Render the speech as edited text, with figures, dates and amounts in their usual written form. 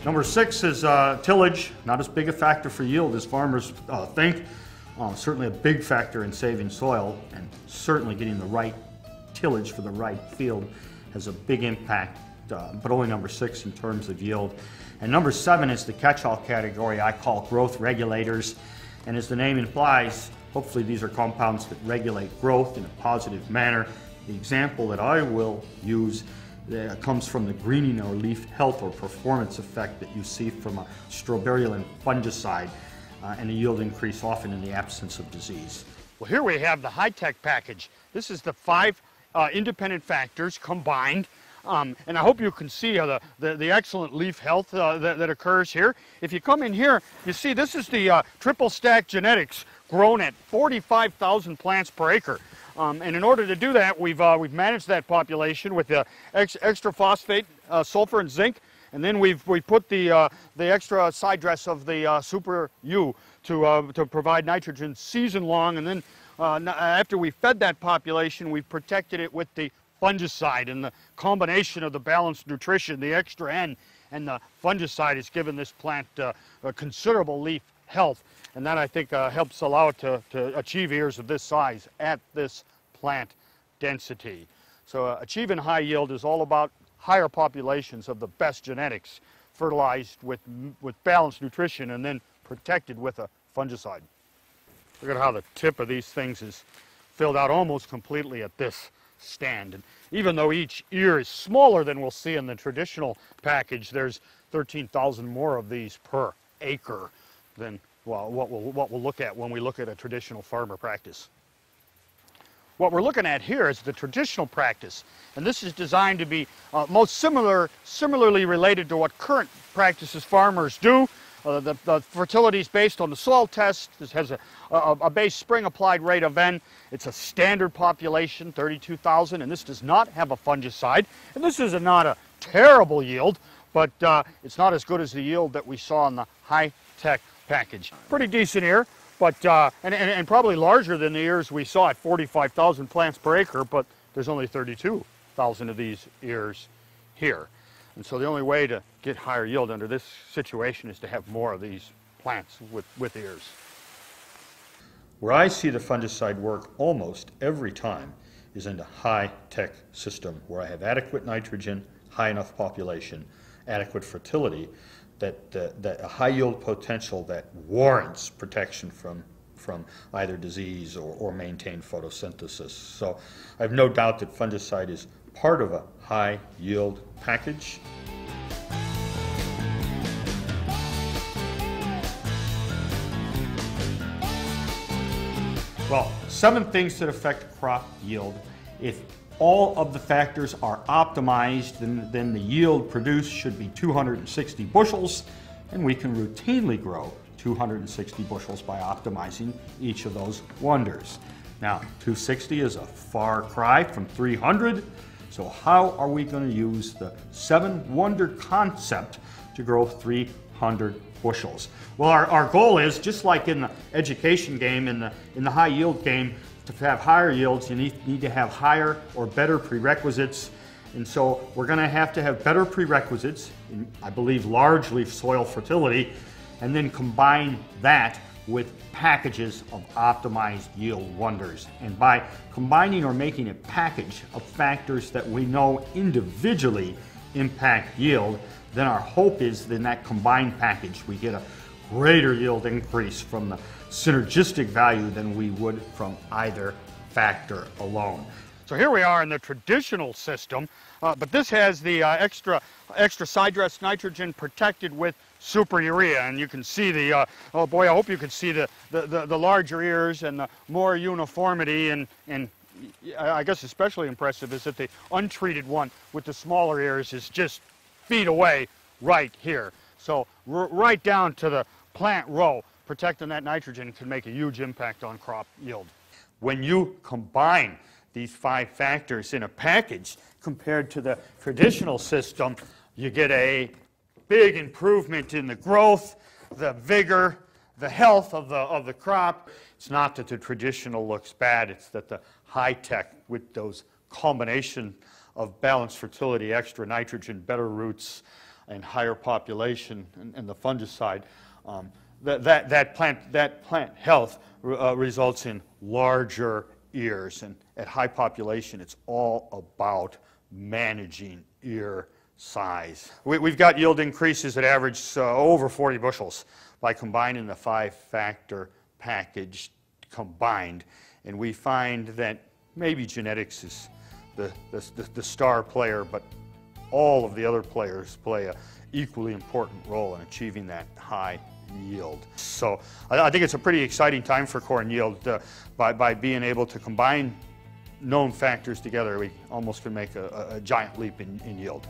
Number 6 is tillage. Not as big a factor for yield as farmers think. Certainly a big factor in saving soil, and certainly getting the right tillage for the right field has a big impact, but only number 6 in terms of yield. And number 7 is the catch-all category I call growth regulators. And as the name implies, hopefully these are compounds that regulate growth in a positive manner. The example that I will use comes from the greening or leaf health or performance effect that you see from a strobilurin fungicide, and a yield increase often in the absence of disease. Well, here we have the high-tech package. This is the 5 independent factors combined. And I hope you can see the excellent leaf health that occurs here. If you come in here, you see this is the triple stack genetics grown at 45,000 plants per acre. And in order to do that, we've managed that population with the extra phosphate, sulfur, and zinc, and then we put the extra side dress of the Super U to provide nitrogen season long, and then after we fed that population, we protected it with the fungicide, and the combination of the balanced nutrition, the extra N, and the fungicide has given this plant a considerable leaf health, and that I think helps allow it to achieve ears of this size at this plant density. So achieving high yield is all about higher populations of the best genetics, fertilized with balanced nutrition and then protected with a fungicide. Look at how the tip of these things is filled out almost completely at this stand. And even though each ear is smaller than we'll see in the traditional package, there's 13,000 more of these per acre than what we'll look at when we look at a traditional farmer practice. What we're looking at here is the traditional practice, and this is designed to be most similarly related to what current practices farmers do. The fertility is based on the soil test. This has a base spring applied rate of N. It's a standard population, 32,000, and this does not have a fungicide. And this is not a terrible yield, but it's not as good as the yield that we saw in the high-tech package. Pretty decent ear, but and probably larger than the ears we saw at 45,000 plants per acre, but there's only 32,000 of these ears here. And so the only way to get higher yield under this situation is to have more of these plants with ears. Where I see the fungicide work almost every time is in a high-tech system where I have adequate nitrogen, high enough population, adequate fertility, that a high yield potential that warrants protection from either disease or maintained photosynthesis. So I have no doubt that fungicide is part of a high yield package. Well, 7 things that affect crop yield. If all of the factors are optimized, then the yield produced should be 260 bushels, and we can routinely grow 260 bushels by optimizing each of those wonders. Now, 260 is a far cry from 300, so how are we going to use the 7 wonder concept to grow 300 bushels? Well, our goal is, just like in the education game, in the high yield game, to have higher yields, you need to have higher or better prerequisites. And so we're going to have better prerequisites, in, I believe, largely soil fertility, and then combine that with packages of optimized yield wonders. And by combining or making a package of factors that we know individually impact yield, then our hope is that in that combined package we get a greater yield increase from the synergistic value than we would from either factor alone. So here we are in the traditional system, but this has the extra side dress nitrogen protected with super urea, and you can see the oh boy, I hope you can see the larger ears and the more uniformity, and I guess especially impressive is that the untreated one with the smaller ears is just feet away right here. So right down to the plant row, protecting that nitrogen can make a huge impact on crop yield. When you combine these 5 factors in a package compared to the traditional system, you get a big improvement in the growth, the vigor, the health of the crop. It's not that the traditional looks bad, it's that the high-tech, with those combination of balanced fertility, extra nitrogen, better roots, and higher population and the fungicide, that plant health results in larger ears. And at high population, it's all about managing ear size. We've got yield increases that average over 40 bushels by combining the 5-factor package combined. And we find that maybe genetics is the star player, but all of the other players play an equally important role in achieving that high yield. So I think it's a pretty exciting time for corn yield. By being able to combine known factors together, we almost can make a giant leap in yield.